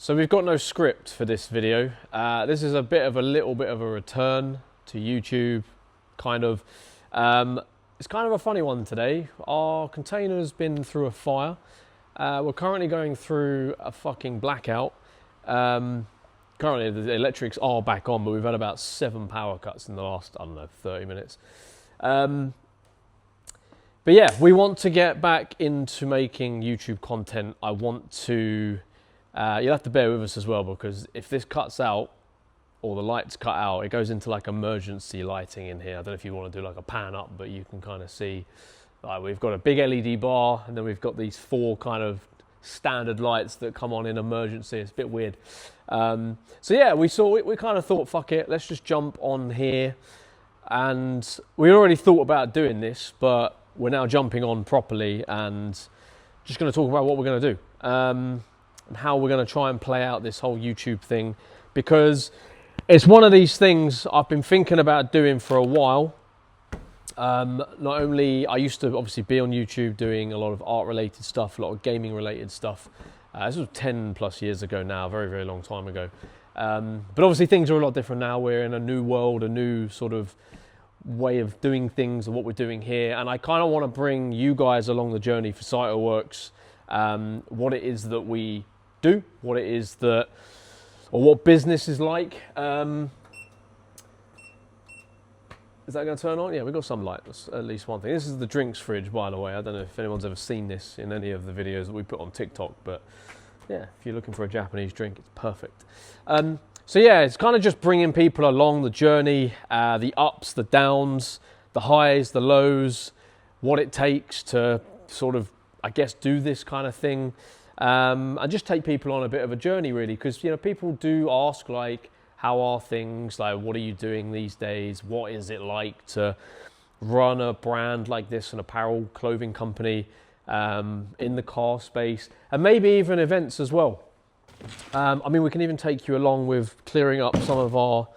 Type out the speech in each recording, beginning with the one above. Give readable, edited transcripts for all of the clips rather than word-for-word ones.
So we've got no script for this video. This is a little bit of a return to YouTube, kind of. It's kind of a funny one today. Our container's been through a fire. We're currently going through a fucking blackout. Currently the electrics are back on, but we've had about 7 power cuts in the last, I don't know, 30 minutes. But yeah, we want to get back into making YouTube content. I want to, you'll have to bear with us as well, because if this cuts out, or the lights cut out, it goes into like emergency lighting in here. I don't know if you want to do like a pan up, but you can kind of see, like, we've got a big LED bar, and then we've got these 4 kind of standard lights that come on in emergency. It's a bit weird. So yeah, we kind of thought, fuck it, let's just jump on here. And we already thought about doing this, but we're now jumping on properly and just going to talk about what we're going to do, and how we're going to try and play out this whole YouTube thing, because it's one of these things I've been thinking about doing for a while. Not only, I used to obviously be on YouTube doing a lot of art related stuff, a lot of gaming related stuff. This was 10 plus years ago now, very, very long time ago. But obviously things are a lot different now. We're in a new world, a new sort of way of doing things and what we're doing here. And I kind of want to bring you guys along the journey for SAITOWORKS, what it is that we do, what it is that, or what business is like. Is that going to turn on? Yeah, we've got some light, that's at least one thing. This is the drinks fridge, by the way. I don't know if anyone's ever seen this in any of the videos that we put on TikTok, but yeah, if you're looking for a Japanese drink, it's perfect. So yeah, it's kind of just bringing people along the journey, the ups, the downs, the highs, the lows, what it takes to sort of, I guess, do this kind of thing. And just take people on a bit of a journey, really, because, you know, people do ask, like, how are things? Like, what are you doing these days? What is it like to run a brand like this, an apparel clothing company, in the car space, and maybe even events as well? I mean, we can even take you along with clearing up some of our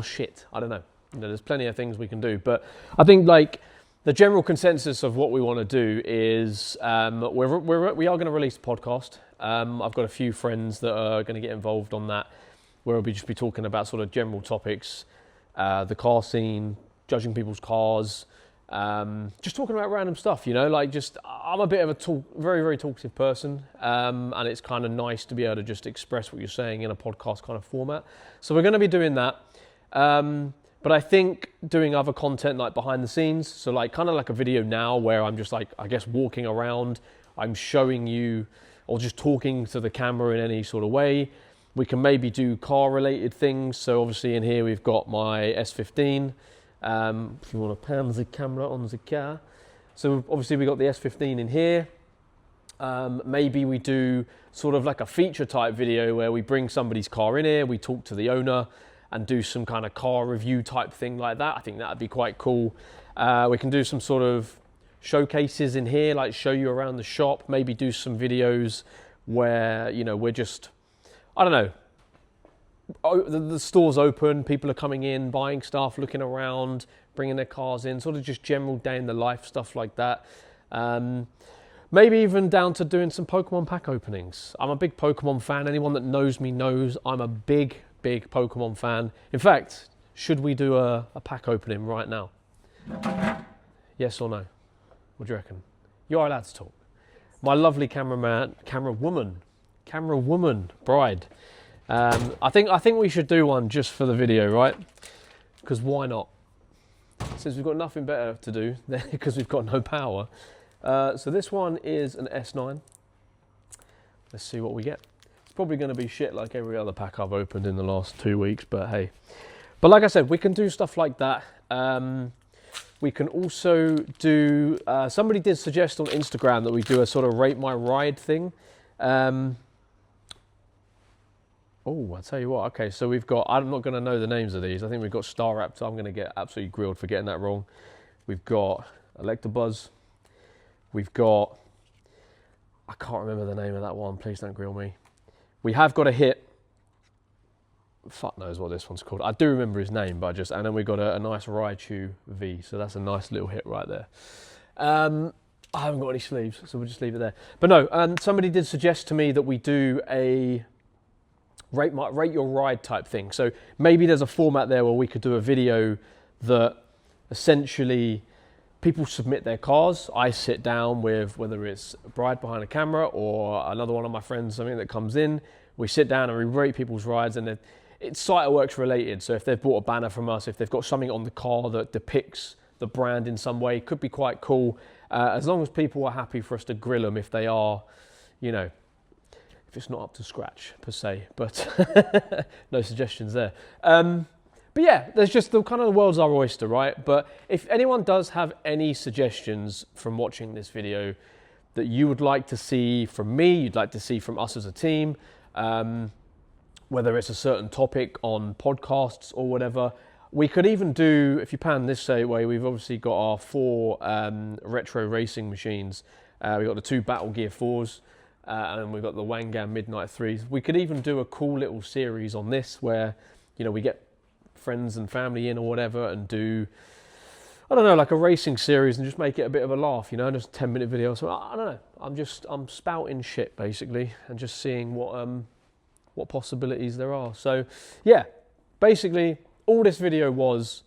shit. I don't know. You know, there's plenty of things we can do, but I think, like, the general consensus of what we want to do is we are going to release a podcast. I've got a few friends that are going to get involved on that, where we'll just be talking about sort of general topics, the car scene, judging people's cars, just talking about random stuff, you know, like, just, I'm a bit of a very, very talkative person, and it's kind of nice to be able to just express what you're saying in a podcast kind of format. So we're going to be doing that. But I think doing other content like behind the scenes, so like kind of like a video now where I'm just like, I guess, walking around, I'm showing you, or just talking to the camera in any sort of way. We can maybe do car related things. So obviously in here we've got my S15. If you want to pan the camera on the car. So obviously we got the S15 in here. Maybe we do sort of like a feature type video where we bring somebody's car in here, we talk to the owner and do some kind of car review type thing like that. I think that'd be quite cool. We can do some sort of showcases in here, like show you around the shop, maybe do some videos where, you know, we're just, I don't know, the store's open, people are coming in, buying stuff, looking around, bringing their cars in, sort of just general day in the life stuff like that. Maybe even down to doing some Pokemon pack openings. I'm a big Pokemon fan. Anyone that knows me knows I'm a big Pokemon fan. In fact, should we do a pack opening right now? Yes or no? What do you reckon? You are allowed to talk. My lovely camera woman bride. I think we should do one just for the video, right? Because why not? Since we've got nothing better to do, because we've got no power. So this one is an S9. Let's see what we get. It's probably going to be shit like every other pack I've opened in the last 2 weeks, but hey. But like I said, we can do stuff like that. We can also do, somebody did suggest on Instagram that we do a sort of rate my ride thing. Oh, I'll tell you what. Okay, so we've got, I'm not going to know the names of these. I think we've got Star Raptor. I'm going to get absolutely grilled for getting that wrong. We've got Electabuzz. We've got, I can't remember the name of that one. Please don't grill me. We have got a hit. Fuck knows what this one's called. I do remember his name, but and then we got a nice Raichu V. So that's a nice little hit right there. I haven't got any sleeves, so we'll just leave it there. But no, somebody did suggest to me that we do a rate your ride type thing. So maybe there's a format there where we could do a video that essentially people submit their cars. I sit down with, whether it's a bride behind a camera or another one of my friends, something that comes in, we sit down and we rate people's rides, and it's SAITOWORKS related. So if they've bought a banner from us, if they've got something on the car that depicts the brand in some way, could be quite cool. As long as people are happy for us to grill them if they are, you know, if it's not up to scratch per se, but no suggestions there. But yeah, there's just the kind of the world's our oyster, right? But if anyone does have any suggestions from watching this video that you would like to see from me, you'd like to see from us as a team, whether it's a certain topic on podcasts or whatever, we could even do, if you pan this way, we've obviously got our 4 retro racing machines. We've got the 2 Battle Gear 4s, and we've got the Wangan Midnight 3s. We could even do a cool little series on this where, you know, we get friends and family in or whatever and do, I don't know, like a racing series and just make it a bit of a laugh, you know, just a 10-minute video. So I don't know, I'm spouting shit basically and just seeing what possibilities there are. So yeah, basically all this video was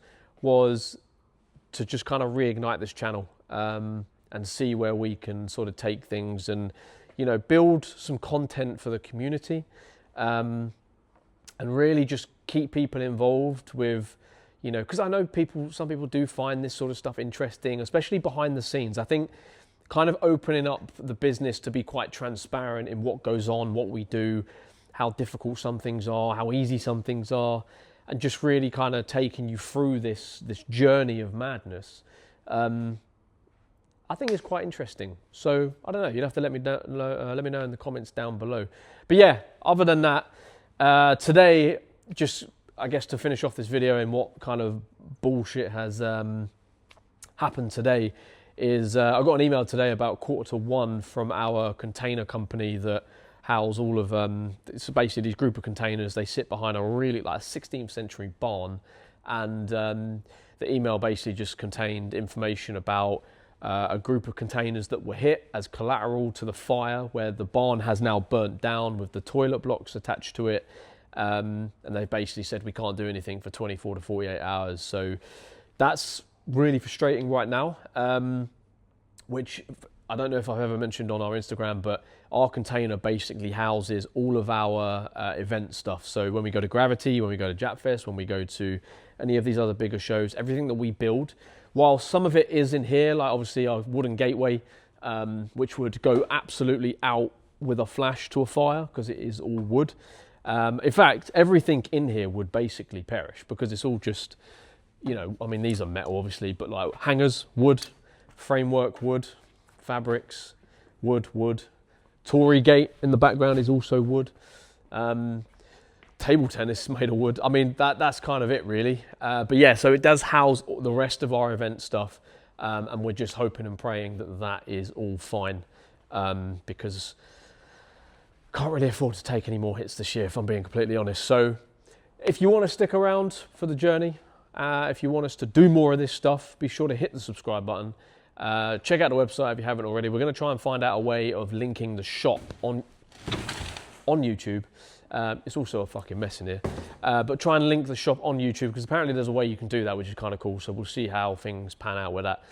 to just kind of reignite this channel and see where we can sort of take things and, you know, build some content for the community, and really just keep people involved with, you know, because I know some people do find this sort of stuff interesting, especially behind the scenes. I think kind of opening up the business to be quite transparent in what goes on, what we do, how difficult some things are, how easy some things are, and just really kind of taking you through this journey of madness, I think it's quite interesting. So I don't know, you'd have to let me know in the comments down below. But yeah, other than that, today, just I guess to finish off this video and what kind of bullshit has happened today is I got an email today about 1:45 from our container company that house all of it's basically these group of containers. They sit behind a really like 16th century barn, and the email basically just contained information about a group of containers that were hit as collateral to the fire, where the barn has now burnt down with the toilet blocks attached to it. And they basically said we can't do anything for 24 to 48 hours. So that's really frustrating right now, which I don't know if I've ever mentioned on our Instagram, but our container basically houses all of our event stuff. So when we go to Gravity, when we go to Japfest, when we go to any of these other bigger shows, everything that we build, while some of it is in here, like obviously our wooden gateway, which would go absolutely out with a flash to a fire because it is all wood. In fact, everything in here would basically perish because it's all just, you know, I mean, these are metal obviously, but like hangers, wood, framework, wood, fabrics, wood. Tory gate in the background is also wood. Table tennis is made of wood. I mean, that's kind of it really. But yeah, so it does house the rest of our event stuff. And we're just hoping and praying that that is all fine, because can't really afford to take any more hits this year, if I'm being completely honest. So if you want to stick around for the journey, if you want us to do more of this stuff, be sure to hit the subscribe button. Check out the website if you haven't already. We're going to try and find out a way of linking the shop on YouTube. It's also a fucking mess in here. But try and link the shop on YouTube, because apparently there's a way you can do that, which is kind of cool. So we'll see how things pan out with that.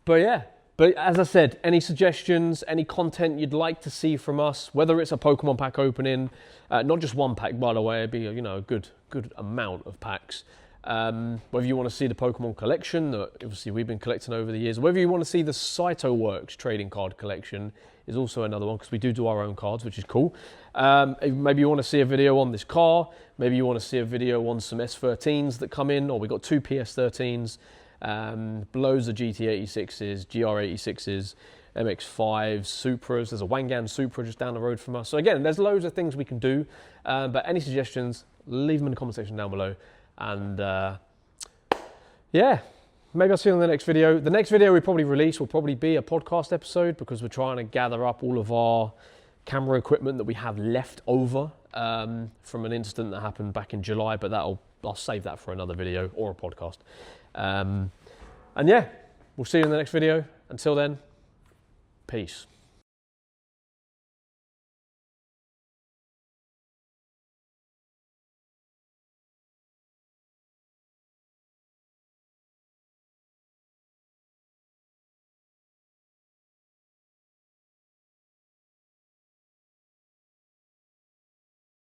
But yeah. But as I said, any suggestions, any content you'd like to see from us, whether it's a Pokemon pack opening, not just one pack, by the way, it'd be a good amount of packs. Whether you want to see the Pokemon collection that obviously we've been collecting over the years, whether you want to see the SAITOWORKS trading card collection is also another one, because we do our own cards, which is cool. Maybe you want to see a video on this car, maybe you want to see a video on some S13s that come in, or we got 2 PS13s. Loads of GT86s, GR86s, MX5s, Supras. There's a Wangan Supra just down the road from us. So again, there's loads of things we can do. But any suggestions, leave them in the comment section down below. And yeah, maybe I'll see you on the next video. The next video we probably release will probably be a podcast episode, because we're trying to gather up all of our camera equipment that we have left over from an incident that happened back in July. But I'll save that for another video or a podcast. And yeah, we'll see you in the next video. Until then, peace.